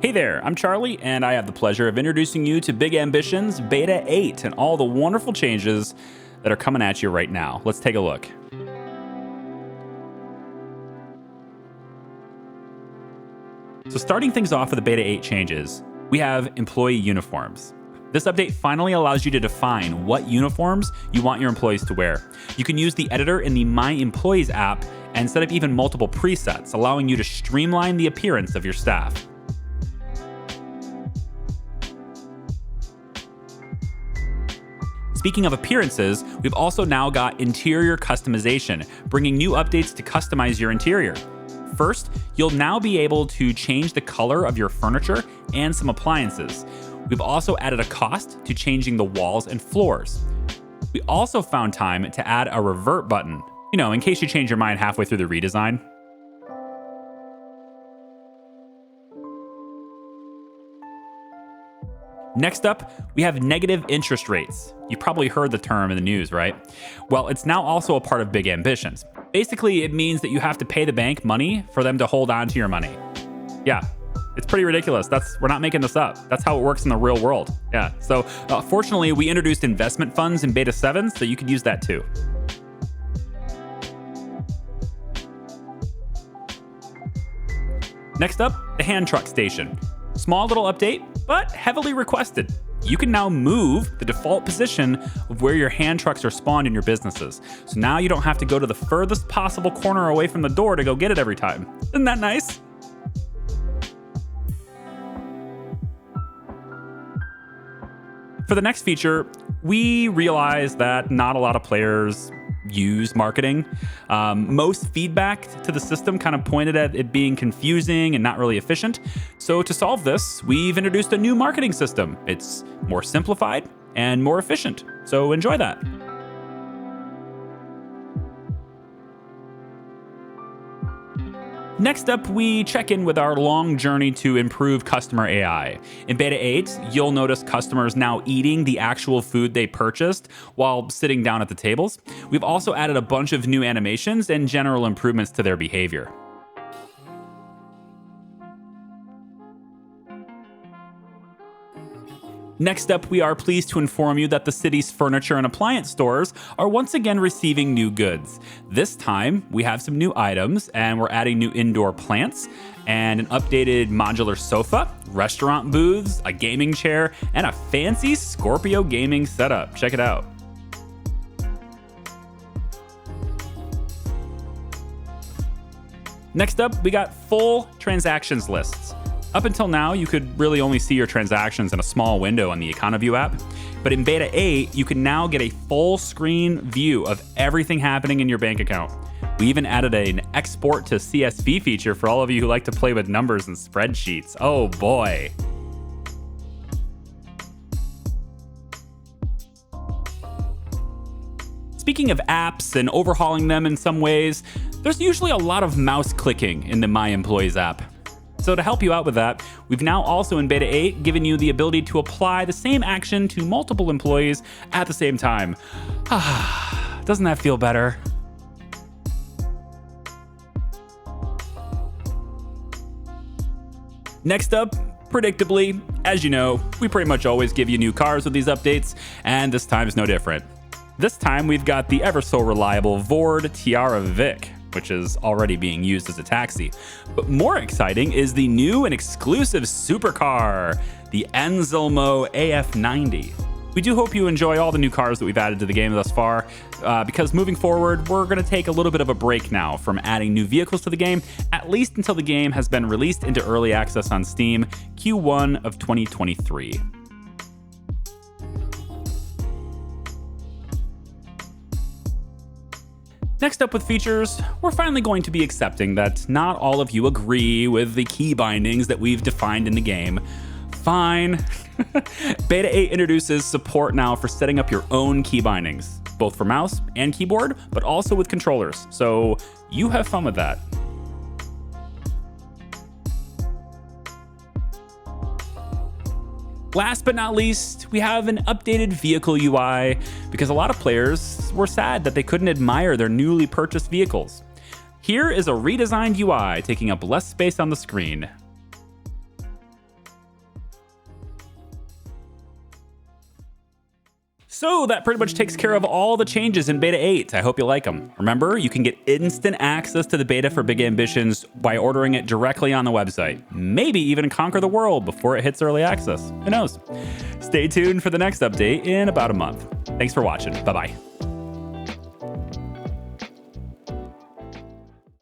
Hey there, I'm Charlie, and I have the pleasure of introducing you to Big Ambitions Beta 8 and all the wonderful changes that are coming at you right now. Let's take a look. So starting things off with the Beta 8 changes, we have employee uniforms. This update finally allows you to define what uniforms you want your employees to wear. You can use the editor in the My Employees app and set up even multiple presets, allowing you to streamline the appearance of your staff. Speaking of appearances, we've also now got interior customization, bringing new updates to customize your interior. First, you'll now be able to change the color of your furniture and some appliances. We've also added a cost to changing the walls and floors. We also found time to add a revert button, in case you change your mind halfway through the redesign. Next up, we have negative interest rates. You probably heard the term in the news, right? Well, it's now also a part of Big Ambitions. Basically, it means that you have to pay the bank money for them to hold on to your money. Yeah, it's pretty ridiculous. We're not making this up. That's how it works in the real world. Yeah, so fortunately, we introduced investment funds in Beta 7, so you could use that too. Next up, the hand truck station. Small little update, but heavily requested. You can now move the default position of where your hand trucks are spawned in your businesses. So now you don't have to go to the furthest possible corner away from the door to go get it every time. Isn't that nice? For the next feature, we realized that not a lot of players use marketing. Most feedback to the system kind of pointed at it being confusing and not really efficient. So to solve this, we've introduced a new marketing system. It's more simplified and more efficient. So enjoy that. Next up, we check in with our long journey to improve customer AI. In Beta 8, you'll notice customers now eating the actual food they purchased while sitting down at the tables. We've also added a bunch of new animations and general improvements to their behavior. Next up, we are pleased to inform you that the city's furniture and appliance stores are once again receiving new goods. This time, we have some new items, and we're adding new indoor plants, and an updated modular sofa, restaurant booths, a gaming chair, and a fancy Scorpio gaming setup. Check it out. Next up, we got full transactions lists. Up until now, you could really only see your transactions in a small window on the EconoView app. But in Beta 8, you can now get a full screen view of everything happening in your bank account. We even added an export to CSV feature for all of you who like to play with numbers and spreadsheets. Oh boy. Speaking of apps and overhauling them in some ways, there's usually a lot of mouse clicking in the My Employees app. So to help you out with that, we've now also in Beta 8 given you the ability to apply the same action to multiple employees at the same time. Doesn't that feel better? Next up, predictably, as you know, we pretty much always give you new cars with these updates, and this time is no different. This time we've got the ever so reliable Vord Tiara Vic, which is already being used as a taxi. But more exciting is the new and exclusive supercar, the Anselmo AF90. We do hope you enjoy all the new cars that we've added to the game thus far, because moving forward, we're going to take a little bit of a break now from adding new vehicles to the game, at least until the game has been released into early access on Steam, Q1 of 2023. Next up with features, we're finally going to be accepting that not all of you agree with the key bindings that we've defined in the game. Fine. Beta 8 introduces support now for setting up your own key bindings, both for mouse and keyboard, but also with controllers. So you have fun with that. Last but not least, we have an updated vehicle UI because a lot of players were sad that they couldn't admire their newly purchased vehicles. Here is a redesigned UI taking up less space on the screen. So that pretty much takes care of all the changes in Beta 8. I hope you like them. Remember, you can get instant access to the beta for Big Ambitions by ordering it directly on the website. Maybe even conquer the world before it hits early access. Who knows? Stay tuned for the next update in about a month. Thanks for watching. Bye-bye.